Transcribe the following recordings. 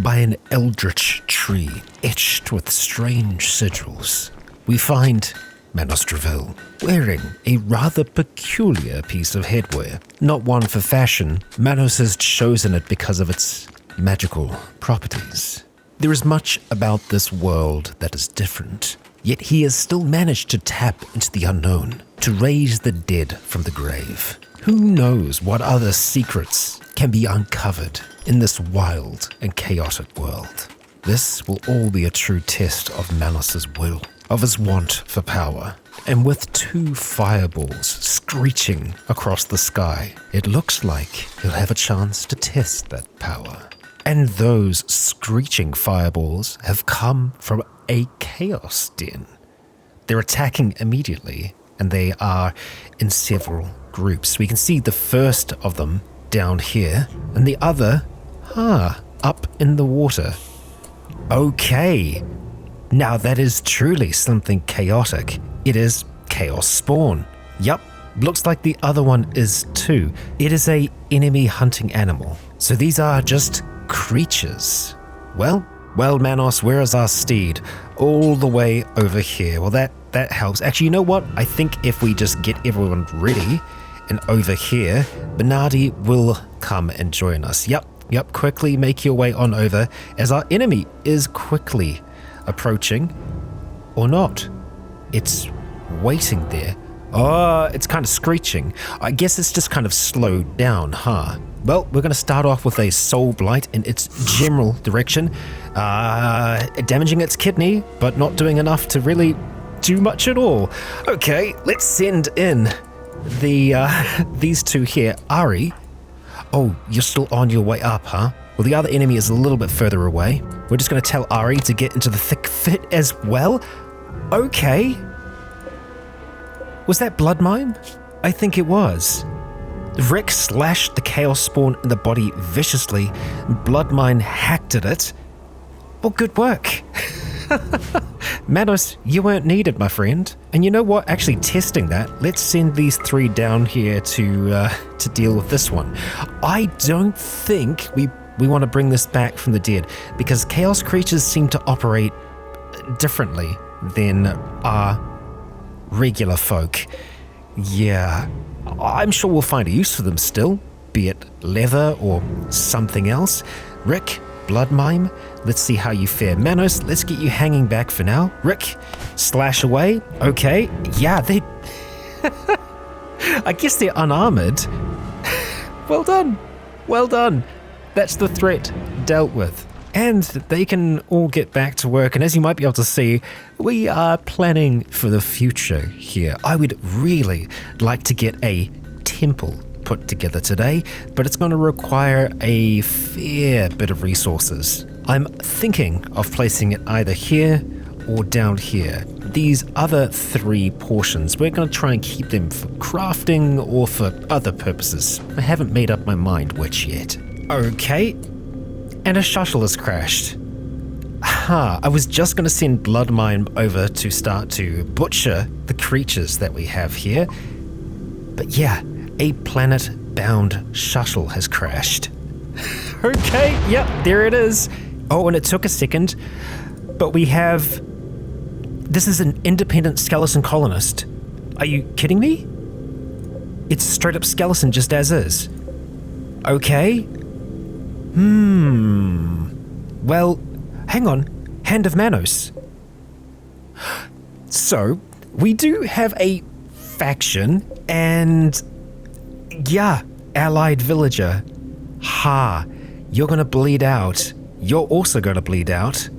by an eldritch tree etched with strange sigils. We find Manos Dreville wearing a rather peculiar piece of headwear. Not one for fashion, Manos has chosen it because of its magical properties. There is much about this world that is different, yet he has still managed to tap into the unknown, to raise the dead from the grave. Who knows what other secrets can be uncovered in this wild and chaotic world? This will all be a true test of Manos's will, of his want for power. And with 2 fireballs screeching across the sky, it looks like he'll have a chance to test that power. And those screeching fireballs have come from a chaos den. They're attacking immediately, and they are in several groups. We can see the first of them down here, and the other, up in the water. Okay, now that is truly something chaotic. It is Chaos Spawn. Yup, looks like the other one is too. It is a enemy hunting animal. So these are just creatures. Well, Manos, where is our steed? All the way over here. Well, that helps. Actually, you know what? I think if we just get everyone ready and over here, Bernardi will come and join us. Yep, quickly make your way on over as our enemy is quickly approaching. Or not. It's waiting there. Oh, it's kind of screeching. I guess it's just kind of slowed down, huh? Well, we're going to start off with a soul blight in its general direction, damaging its kidney, but not doing enough to really do much at all. Okay, let's send in these 2 here. Ari, oh, you're still on your way up, huh? Well, the other enemy is a little bit further away. We're just going to tell Ari to get into the thick of it as well. Okay. Was that blood mime? I think it was. Rick slashed the Chaos Spawn in the body viciously. Blood mine hacked at it. Well, good work. Manos, you weren't needed, my friend. And you know what? Actually, testing that, let's send these 3 down here to deal with this one. I don't think we want to bring this back from the dead, because chaos creatures seem to operate differently than our regular folk. Yeah, I'm sure we'll find a use for them still, be it leather or something else. Rick, blood mime, let's see how you fare. Manos, let's get you hanging back for now. Rick, slash away. Okay, yeah, they... I guess they're unarmored. Well done. That's the threat dealt with. And they can all get back to work. And as you might be able to see, we are planning for the future here. I would really like to get a temple put together today, but it's going to require a fair bit of resources. I'm thinking of placing it either here or down here. These other 3 portions, we're going to try and keep them for crafting or for other purposes. I haven't made up my mind which yet. Okay. And a shuttle has crashed. I was just going to send blood mine over to start to butcher the creatures that we have here. But yeah, a planet-bound shuttle has crashed. Okay, yep, there it is. Oh, and it took a second, but we have... This is an independent skeleton colonist. Are you kidding me? It's a straight-up skeleton just as is. Okay. Well, hang on. Hand of Manos. So, we do have a faction and... yeah, allied villager. You're gonna bleed out. You're also gonna bleed out.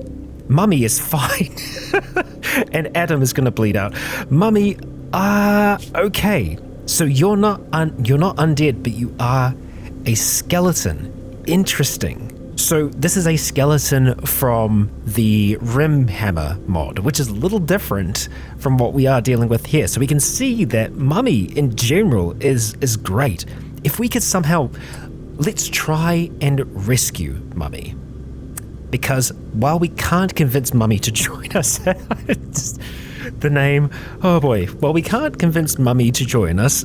Mummy is fine. And Adam is gonna bleed out. Mummy, okay. So you're not undead, but you are a skeleton. Interesting. So this is a skeleton from the Rimhammer mod, which is a little different from what we are dealing with here. So we can see that Mummy in general is great. If we could somehow, let's try and rescue Mummy. Because while we can't convince Mummy to join us, the name, oh boy, while we can't convince Mummy to join us,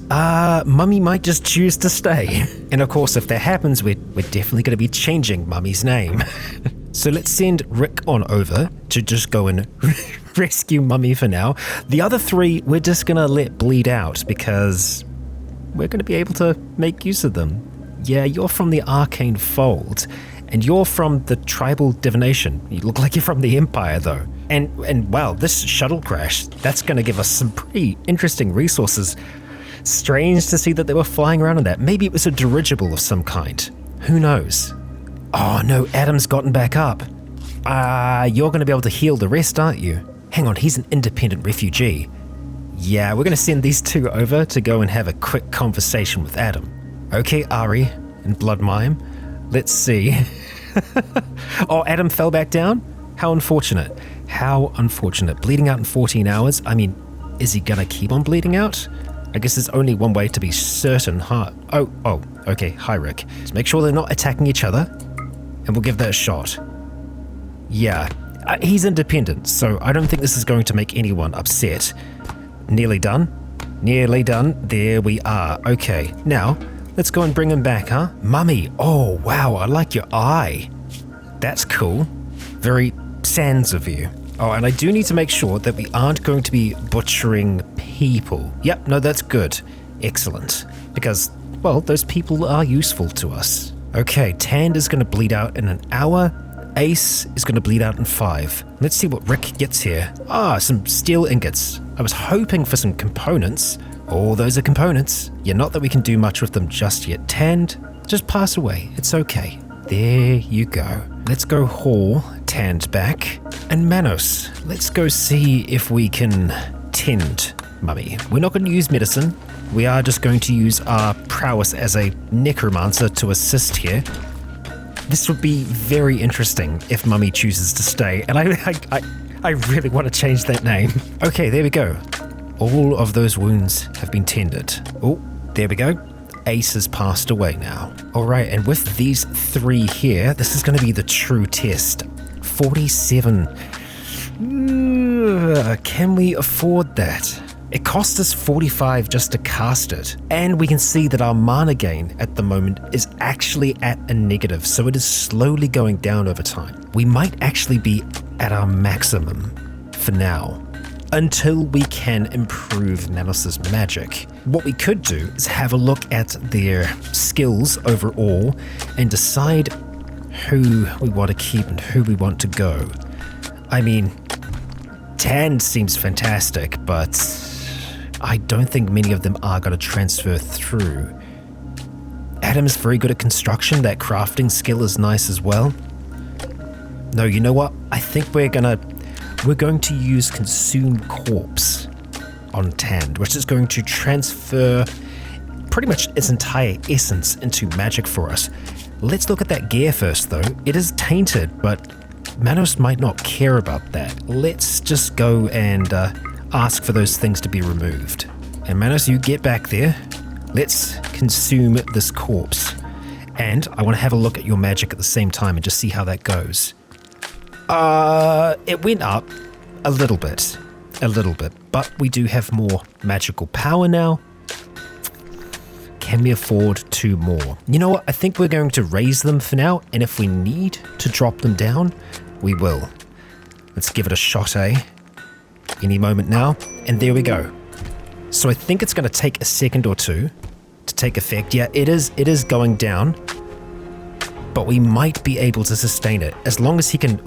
Mummy might just choose to stay. And of course, if that happens, we're definitely going to be changing Mummy's name. So let's send Rick on over to just go and rescue Mummy for now. The other 3, we're just going to let bleed out because we're going to be able to make use of them. Yeah, you're from the Arcane Fold, and you're from the Tribal Divination. You look like you're from the Empire, though. And wow, this shuttle crash, that's going to give us some pretty interesting resources. Strange to see that they were flying around on that. Maybe it was a dirigible of some kind. Who knows? Oh no, Adam's gotten back up. You're going to be able to heal the rest, aren't you? Hang on, he's an independent refugee. Yeah, we're going to send these 2 over to go and have a quick conversation with Adam. Okay, Ari and Blood Mime, let's see. Oh, Adam fell back down? How unfortunate. How unfortunate. Bleeding out in 14 hours? I mean, is he going to keep on bleeding out? I guess there's only one way to be certain, huh? Oh, okay, hi Rick. Just make sure they're not attacking each other, and we'll give that a shot. Yeah, he's independent, so I don't think this is going to make anyone upset. Nearly done? Nearly done. There we are. Okay, now, let's go and bring him back, huh? Mummy, oh wow, I like your eye. That's cool. Very sans of you. Oh, and I do need to make sure that we aren't going to be butchering people. Yep, no, that's good. Excellent. Because, well, those people are useful to us. Okay, Tand is going to bleed out in an hour. Ace is going to bleed out in 5. Let's see what Rick gets here. Some steel ingots. I was hoping for some components. Oh, those are components. Yeah, not that we can do much with them just yet. Tand, just pass away. It's okay. There you go. Let's go haul Tand back. And Manos, let's go see if we can tend Mummy. We're not going to use medicine. We are just going to use our prowess as a necromancer to assist here. This would be very interesting if Mummy chooses to stay. And I really want to change that name. Okay, there we go. All of those wounds have been tended. Oh, there we go. Ace has passed away now. All right, and with these 3 here, this is going to be the true test. 47. Can we afford that? It cost us 45 just to cast it. And we can see that our mana gain at the moment is actually at a negative, so it is slowly going down over time. We might actually be at our maximum for now, until we can improve Manos's magic. What we could do is have a look at their skills overall and decide who we want to keep and who we want to go. I mean, Tand seems fantastic, but I don't think many of them are going to transfer through. Adam's very good at construction. That crafting skill is nice as well. No, you know what? I think we're going to use Consume Corpse on Tand, which is going to transfer pretty much its entire essence into magic for us. Let's look at that gear first, though. It is tainted, but Manos might not care about that. Let's just go and ask for those things to be removed. And Manos, you get back there. Let's consume this corpse. And I want to have a look at your magic at the same time and just see how that goes. It went up a little bit, but we do have more magical power now. Can we afford 2 more? You know what? I think we're going to raise them for now, and if we need to drop them down, we will. Let's give it a shot, eh? Any moment now, and there we go. So I think it's going to take a second or 2 to take effect. Yeah, it is going down, but we might be able to sustain it as long as he can,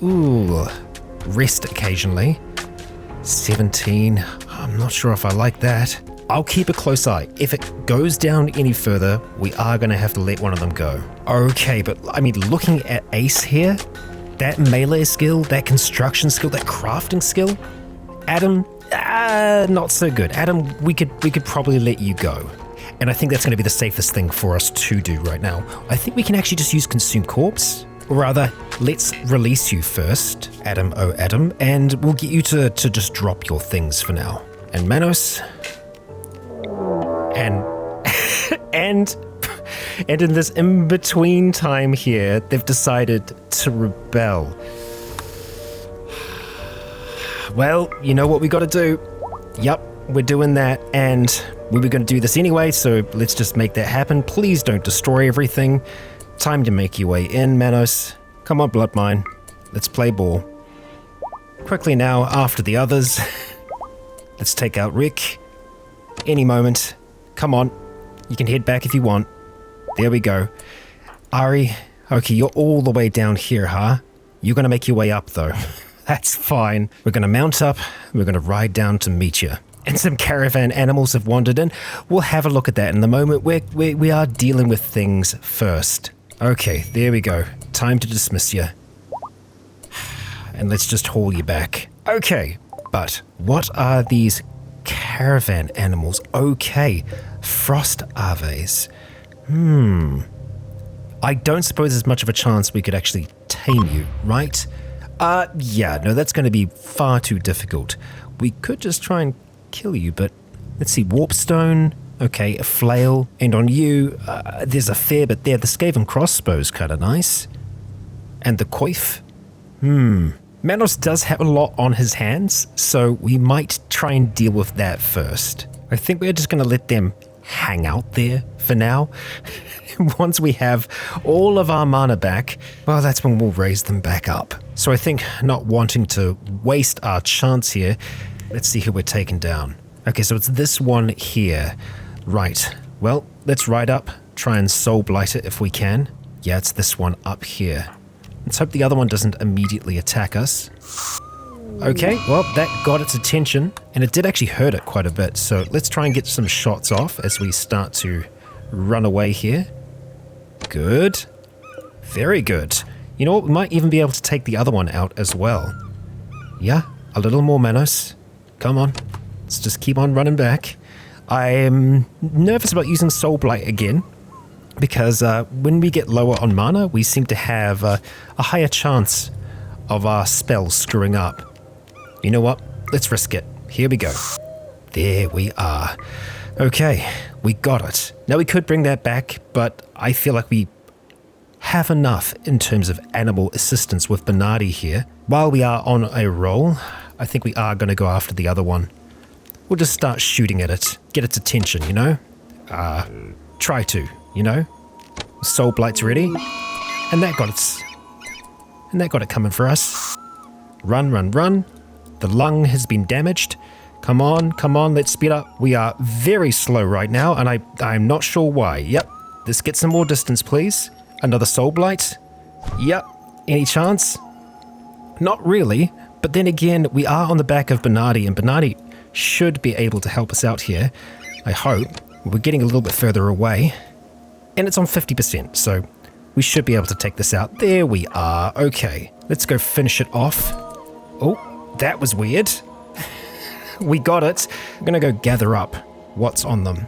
rest occasionally. 17, I'm not sure if I like that. I'll keep a close eye. If it goes down any further, we are going to have to let one of them go. Okay, but I mean, looking at Ace here, that melee skill, that construction skill, that crafting skill, Adam, not so good. Adam, we could probably let you go. And I think that's going to be the safest thing for us to do right now. I think we can actually just use Consume Corpse. Or rather, let's release you first, Adam, oh Adam, and we'll get you to just drop your things for now. And Manos... And in this in-between time here, they've decided to rebel. Well, you know what we got to do. Yup, we're doing that, and we were going to do this anyway, so let's just make that happen. Please don't destroy everything. Time to make your way in, Manos. Come on, Blood Mine. let's play ball. Quickly now, after the others. Let's take out Rick. Any moment. Come on. You can head back if you want. There we go. Ari, okay, you're all the way down here, huh? You're going to make your way up, though. That's fine. We're going to mount up. We're going to ride down to meet you. And some caravan animals have wandered in. We'll have a look at that in the moment. We are dealing with things first. Okay, there we go. Time to dismiss you. And let's just haul you back. Okay, but what are these caravan animals? Okay, frost larvae. I don't suppose there's much of a chance we could actually tame you, right? Yeah, no, that's going to be far too difficult. We could just try and kill you, but let's see, warpstone, okay, a flail, and on you, there's a fair bit there. The Skaven crossbow's kind of nice. And the coif. Manos does have a lot on his hands, so we might try and deal with that first. I think we're just going to let them hang out there for now. Once we have all of our mana back, well, that's when we'll raise them back up. So I think, not wanting to waste our chance here, let's see who we're taking down. Okay, so it's this one here. Right, well, let's ride up, try and soul blight it if we can. Yeah, it's this one up here. Let's hope the other one doesn't immediately attack us. Okay, well, that got its attention, and it did actually hurt it quite a bit, so let's try and get some shots off as we start to run away here. Good. Very good. You know what, we might even be able to take the other one out as well. Yeah, a little more Manos. Come on, let's just keep on running back. I'm nervous about using Soul Blight again, because when we get lower on mana, we seem to have a higher chance of our spells screwing up. You know what? Let's risk it. Here we go. There we are. Okay, we got it. Now we could bring that back, but I feel like we have enough in terms of animal assistance with Bernardi here. While we are on a roll, I think we are going to go after the other one. We'll just start shooting at it, get its attention, you know? Try to, you know? Soul Blight's ready. And that got it coming for us. Run, run, run. The lung has been damaged. Come on, let's speed up. We are very slow right now, and I'm not sure why. Yep, let's get some more distance, please. Another Soul Blight. Yep, any chance? Not really, but then again, we are on the back of Bernardi, and Bernardi should be able to help us out here. I hope. We're getting a little bit further away, and it's on 50%, so we should be able to take this out. There we are. Okay, let's go finish it off. Oh, that was weird. We got it. I'm going to go gather up what's on them.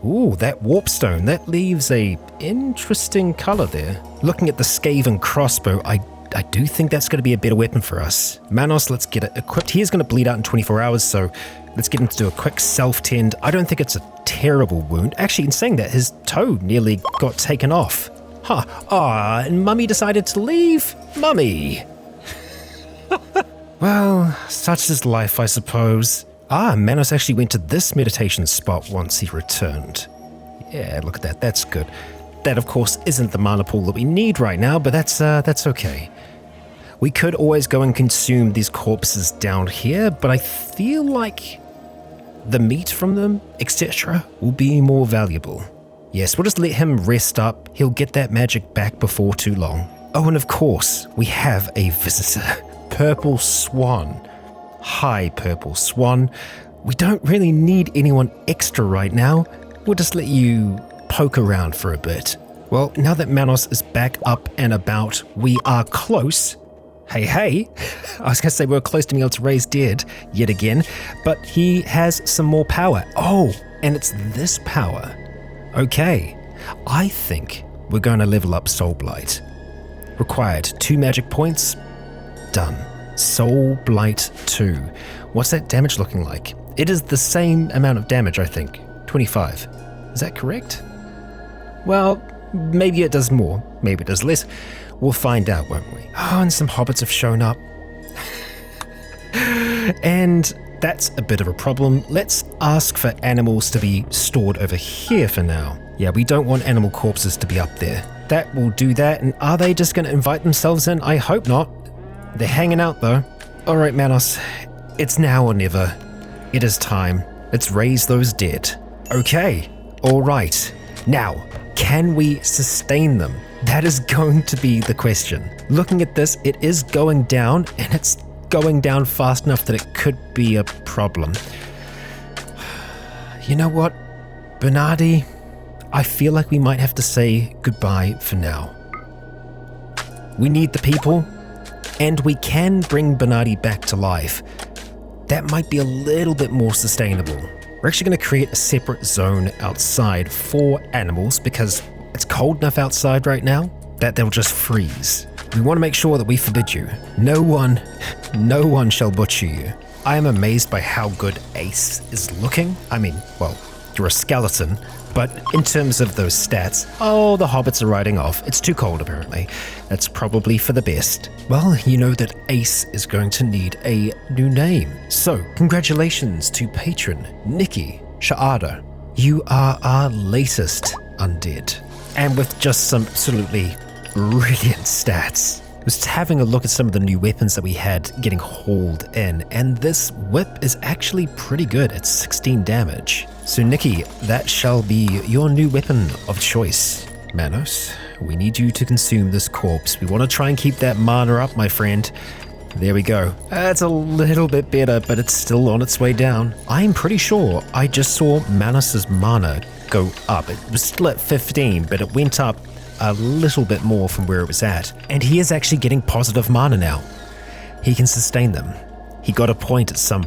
Ooh, that warpstone. That leaves a interesting color there. Looking at the Skaven crossbow, I do think that's going to be a better weapon for us. Manos, let's get it equipped. He is going to bleed out in 24 hours, so let's get him to do a quick self-tend. I don't think it's a terrible wound. Actually, in saying that, his toe nearly got taken off. Huh. Ah, and Mummy decided to leave. Mummy. Well, such is life, I suppose. Manos actually went to this meditation spot once he returned. Yeah, look at that. That's good. That, of course, isn't the mana pool that we need right now, but that's okay. We could always go and consume these corpses down here, but I feel like the meat from them, etc., will be more valuable. Yes, we'll just let him rest up. He'll get that magic back before too long. Oh, and of course, we have a visitor. Purple Swan. Hi, Purple Swan. We don't really need anyone extra right now. We'll just let you poke around for a bit. Well, now that Manos is back up and about, we are close. Hey. I was going to say we're close to being able to raise dead yet again, but he has some more power. Oh, and it's this power. Okay, I think we're going to level up Soul Blight. Required 2 magic points. Done. Soul Blight 2. What's that damage looking like? It is the same amount of damage, I think. 25. Is that correct? Well, maybe it does more. Maybe it does less. We'll find out, won't we? Oh, and some hobbits have shown up. And that's a bit of a problem. Let's ask for animals to be stored over here for now. Yeah, we don't want animal corpses to be up there. That will do that. And are they just going to invite themselves in? I hope not. They're hanging out though. Alright, Manos. It's now or never. It is time. Let's raise those dead. Okay. Alright. Now, can we sustain them? That is going to be the question. Looking at this, it is going down, and it's going down fast enough that it could be a problem. You know what, Bernardi? I feel like we might have to say goodbye for now. We need the people, and we can bring Bernardi back to life. That might be a little bit more sustainable. We're actually going to create a separate zone outside for animals because it's cold enough outside right now that they'll just freeze. We want to make sure that we forbid you. No one shall butcher you. I am amazed by how good Ace is looking. I mean, well, you're a skeleton, but in terms of those stats, oh, the hobbits are riding off. It's too cold, apparently. That's probably for the best. Well, you know that Ace is going to need a new name. So, congratulations to patron Nikki Shaada. You are our latest undead. And with just some absolutely brilliant stats. I was having a look at some of the new weapons that we had getting hauled in, and this whip is actually pretty good at 16 damage. So Nikki, that shall be your new weapon of choice. Manos, we need you to consume this corpse. We want to try and keep that mana up, my friend. There we go. That's a little bit better, but it's still on its way down. I'm pretty sure I just saw Manos's mana go up. It was still at 15, but it went up a little bit more from where it was at. And he is actually getting positive mana now. He can sustain them. He got a point at some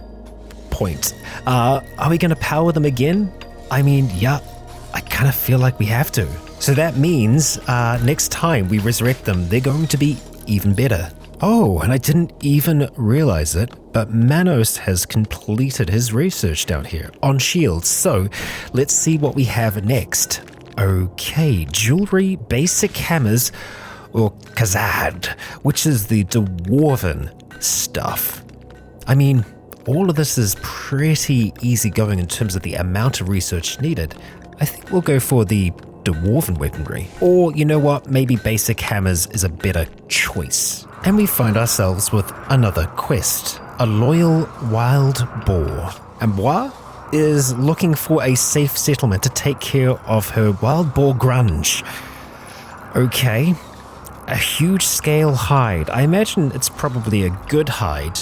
point. Are we going to power them again? I mean, yeah, I kind of feel like we have to. So that means next time we resurrect them, they're going to be even better. Oh, and I didn't even realize it, but Manos has completed his research down here on shields. So let's see what we have next. Okay, jewelry, basic hammers, or kazad, which is the dwarven stuff. I mean, all of this is pretty easy going in terms of the amount of research needed. I think we'll go for the dwarven weaponry. Or, you know what, maybe basic hammers is a better choice. And we find ourselves with another quest, a loyal wild boar. And Bois is looking for a safe settlement to take care of her wild boar grunge. Okay, a huge scale hide. I imagine it's probably a good hide.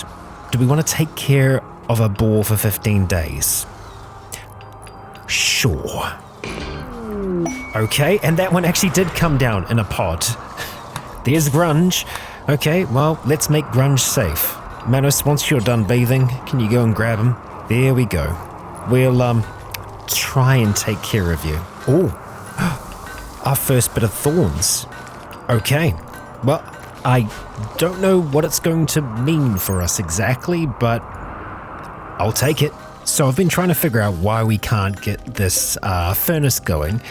Do we want to take care of a boar for 15 days? Sure. Okay, and that one actually did come down in a pod. There's Grunge. Okay, well, let's make Grunge safe. Manos, once you're done bathing, can you go and grab him? There we go. We'll, try and take care of you. Oh, our first bit of thorns. Okay, well, I don't know what it's going to mean for us exactly, but I'll take it. So I've been trying to figure out why we can't get this furnace going,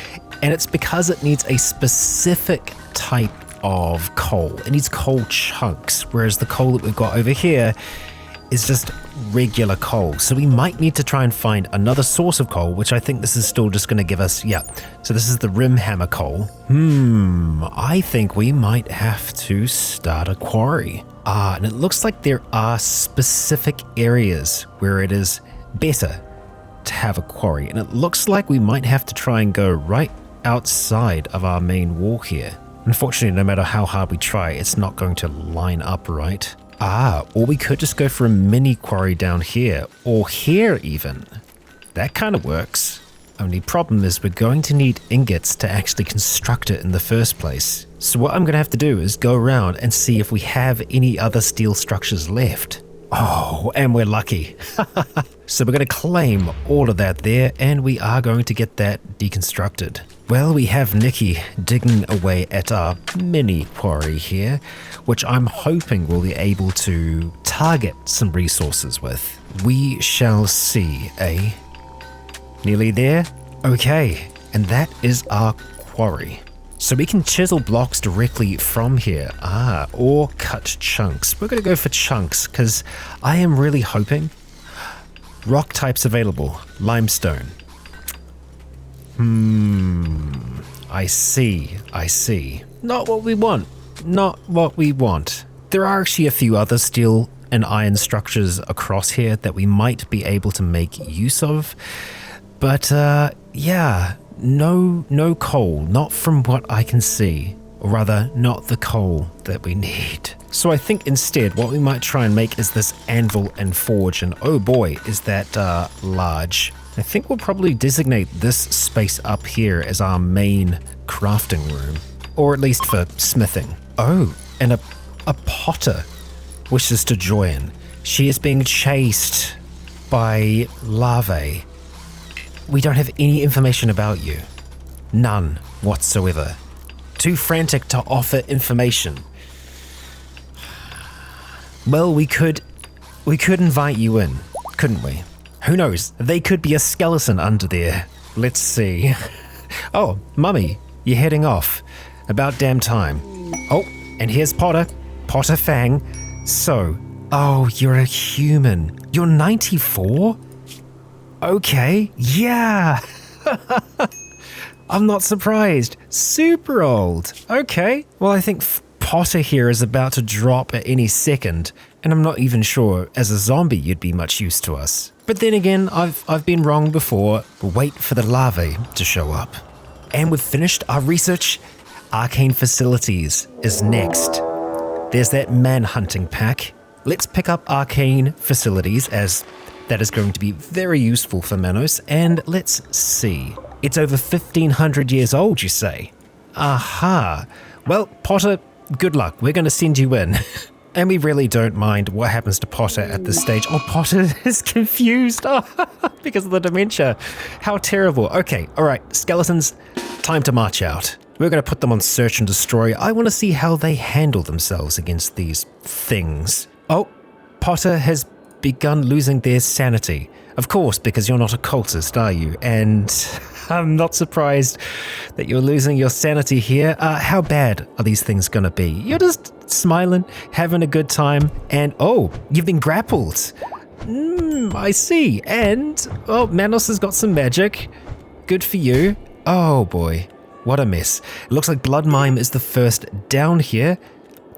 and it's because it needs a specific type of coal. It needs coal chunks, whereas the coal that we've got over here is just regular coal. So we might need to try and find another source of coal, which I think this is still just going to give us, yeah. So this is the rim hammer coal. I think we might have to start a quarry. And it looks like there are specific areas where it is better to have a quarry. And it looks like we might have to try and go right outside of our main wall here. Unfortunately, no matter how hard we try, it's not going to line up right. Or we could just go for a mini quarry down here, or here even. That kind of works. Only problem is we're going to need ingots to actually construct it in the first place. So what I'm going to have to do is go around and see if we have any other steel structures left. Oh, and we're lucky. So we're going to claim all of that there, and we are going to get that deconstructed. Well, we have Nikki digging away at our mini quarry here, which I'm hoping we'll be able to target some resources with. We shall see, eh? Nearly there? Okay, and that is our quarry. So we can chisel blocks directly from here, or cut chunks. We're going to go for chunks because I am really hoping. Rock types available, limestone. I see. Not what we want. There are actually a few other steel and iron structures across here that we might be able to make use of. But yeah, no coal, not from what I can see. Or rather, not the coal that we need. So I think instead what we might try and make is this anvil and forge, and oh boy, is that large. I think we'll probably designate this space up here as our main crafting room, or at least for smithing. Oh, and a potter wishes to join. She is being chased by larvae. We don't have any information about you. None whatsoever. Too frantic to offer information. Well, we could invite you in, couldn't we? Who knows? They could be a skeleton under there. Let's see. Oh, Mummy, you're heading off. About damn time. Oh, and here's Potter Fang. So, oh, you're a human. You're 94? Okay, yeah. I'm not surprised. Super old. Okay. Well, I think Potter here is about to drop at any second, and I'm not even sure as a zombie you'd be much use to us. But then again, I've been wrong before. Wait for the larvae to show up. And we've finished our research. Arcane Facilities is next. There's that man-hunting pack. Let's pick up Arcane Facilities, as that is going to be very useful for Manos, and let's see. It's over 1,500 years old, you say? Aha. Well, Potter, good luck. We're going to send you in. And we really don't mind what happens to Potter at this stage. Oh, Potter is confused because of the dementia. How terrible. Okay, all right, skeletons, time to march out. We're going to put them on search and destroy. I want to see how they handle themselves against these things. Oh, Potter has begun losing their sanity. Of course, because you're not a cultist, are you? And I'm not surprised that you're losing your sanity here. How bad are these things going to be? You're just smiling, having a good time, and oh, you've been grappled. I see. And, oh, Manos has got some magic. Good for you. Oh boy, what a mess. It looks like Blood Mime is the first down here.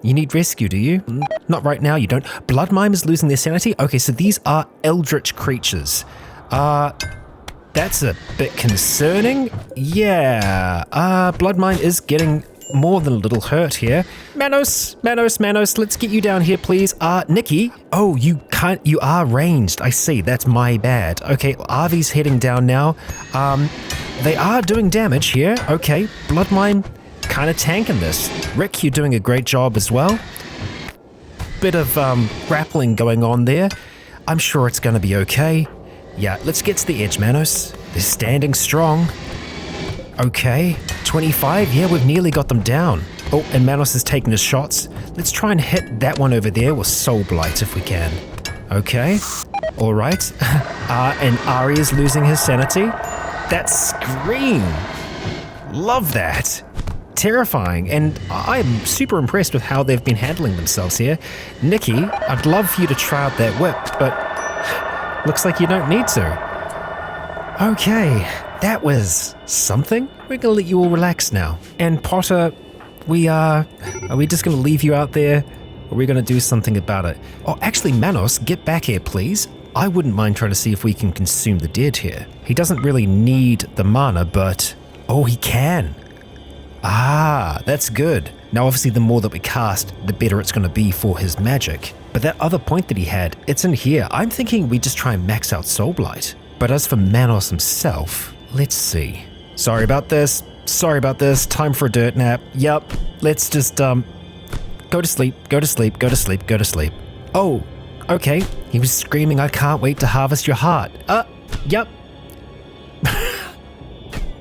You need rescue, do you? Not right now, you don't. Blood Mime is losing their sanity? Okay, so these are eldritch creatures. That's a bit concerning. Yeah, Blood Mime is getting more than a little hurt here. Manos, let's get you down here, please. Nikki. Oh, you are ranged. I see, that's my bad. Okay, Arvy's heading down now. They are doing damage here. Okay, Blood Mime kind of tanking this. Rick, you're doing a great job as well. Bit of grappling going on there. I'm sure it's going to be okay. Yeah, let's get to the edge, Manos. They're standing strong. Okay, 25. Yeah, we've nearly got them down. Oh, and Manos is taking his shots. Let's try and hit that one over there with Soul Blight if we can. Okay, all right. And Ari is losing his sanity. That scream. Love that. Terrifying, and I'm super impressed with how they've been handling themselves here. Nikki, I'd love for you to try out that whip, but looks like you don't need to. Okay, that was something. We're gonna let you all relax now. And Potter, are we just gonna leave you out there, or are we gonna do something about it? Oh, actually, Manos, get back here, please. I wouldn't mind trying to see if we can consume the dead here. He doesn't really need the mana, but oh, he can. Ah, that's good. Now obviously the more that we cast, the better it's going to be for his magic. But that other point that he had, it's in here. I'm thinking we just try and max out Soul Blight. But as for Manos himself, let's see. Sorry about this. Time for a dirt nap. Yep. Let's just, go to sleep. Oh, okay. He was screaming, I can't wait to harvest your heart. Yep.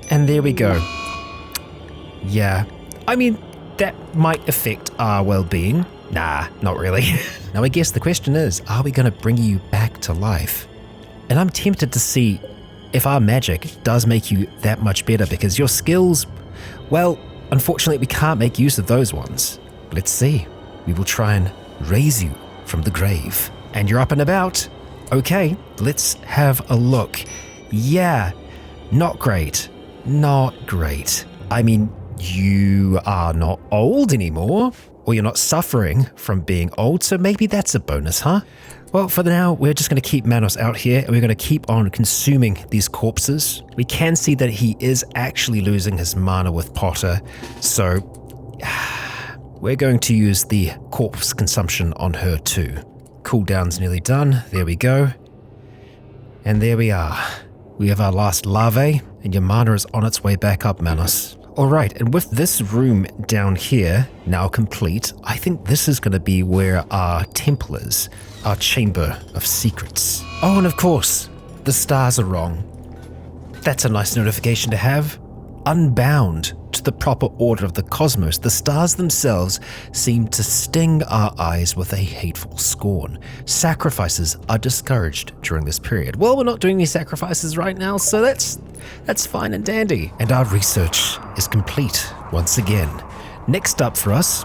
And there we go. Yeah, I mean, that might affect our well-being. Nah, not really. Now I guess the question is, are we going to bring you back to life? And I'm tempted to see if our magic does make you that much better, because your skills, well, unfortunately we can't make use of those ones. Let's see. We will try and raise you from the grave. And you're up and about. Okay, let's have a look. Yeah, not great. I mean, you are not old anymore. or you're not suffering from being old, so maybe that's a bonus, huh? Well, for now, we're just going to keep Manos out here, and we're going to keep on consuming these corpses. We can see that he is actually losing his mana with Potter, so we're going to use the corpse consumption on her too. Cooldown's nearly done. There we go. And there we are. We have our last larvae, and your mana is on its way back up, Manos. Alright, and with this room down here now complete, I think this is going to be where our temple is, our chamber of secrets. Oh, and of course, the stars are wrong. That's a nice notification to have. Unbound to the proper order of the cosmos, the stars themselves seem to sting our eyes with a hateful scorn. Sacrifices are discouraged during this period. Well, we're not doing any sacrifices right now, so that's fine and dandy. And our research is complete once again. Next up for us,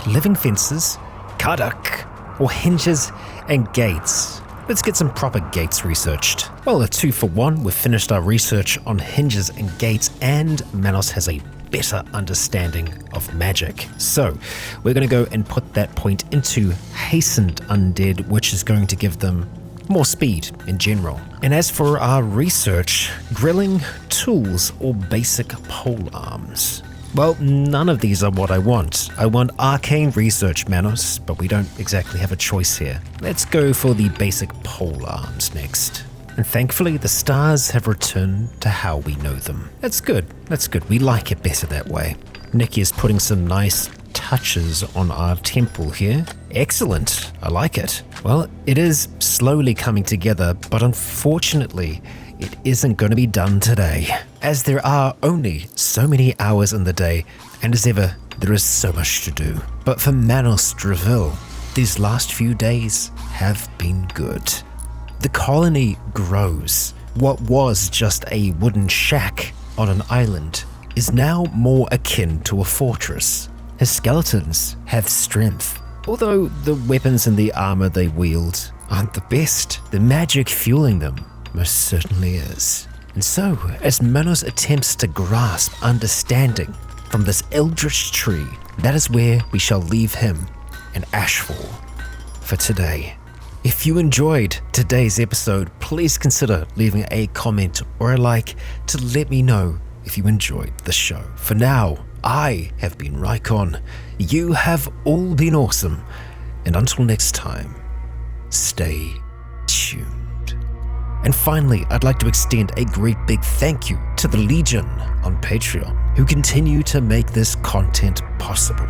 living fences, Kardak, or hinges and gates. Let's get some proper gates researched. Well, a 2 for 1, we've finished our research on hinges and gates, and Manos has a better understanding of magic. So we're going to go and put that point into hastened undead, which is going to give them more speed in general. And as for our research, grilling, tools, or basic pole arms. Well, none of these are what I want. I want arcane research, Manos, but we don't exactly have a choice here. Let's go for the basic pole arms next. And thankfully, the stars have returned to how we know them. That's good. That's good. We like it better that way. Nikki is putting some nice touches on our temple here. Excellent. I like it. Well, it is slowly coming together, but unfortunately, it isn't going to be done today, as there are only so many hours in the day, and as ever, there is so much to do. But for Manos Dreville, these last few days have been good. The colony grows. What was just a wooden shack on an island is now more akin to a fortress. His skeletons have strength, although the weapons and the armor they wield aren't the best. The magic fueling them most certainly is. And so, as Manos attempts to grasp understanding from this eldritch tree, that is where we shall leave him in Ashfall for today. If you enjoyed today's episode, please consider leaving a comment or a like to let me know if you enjoyed the show. For now, I have been Rycon. You have all been awesome. And until next time, stay tuned. And finally, I'd like to extend a great big thank you to the Legion on Patreon, who continue to make this content possible.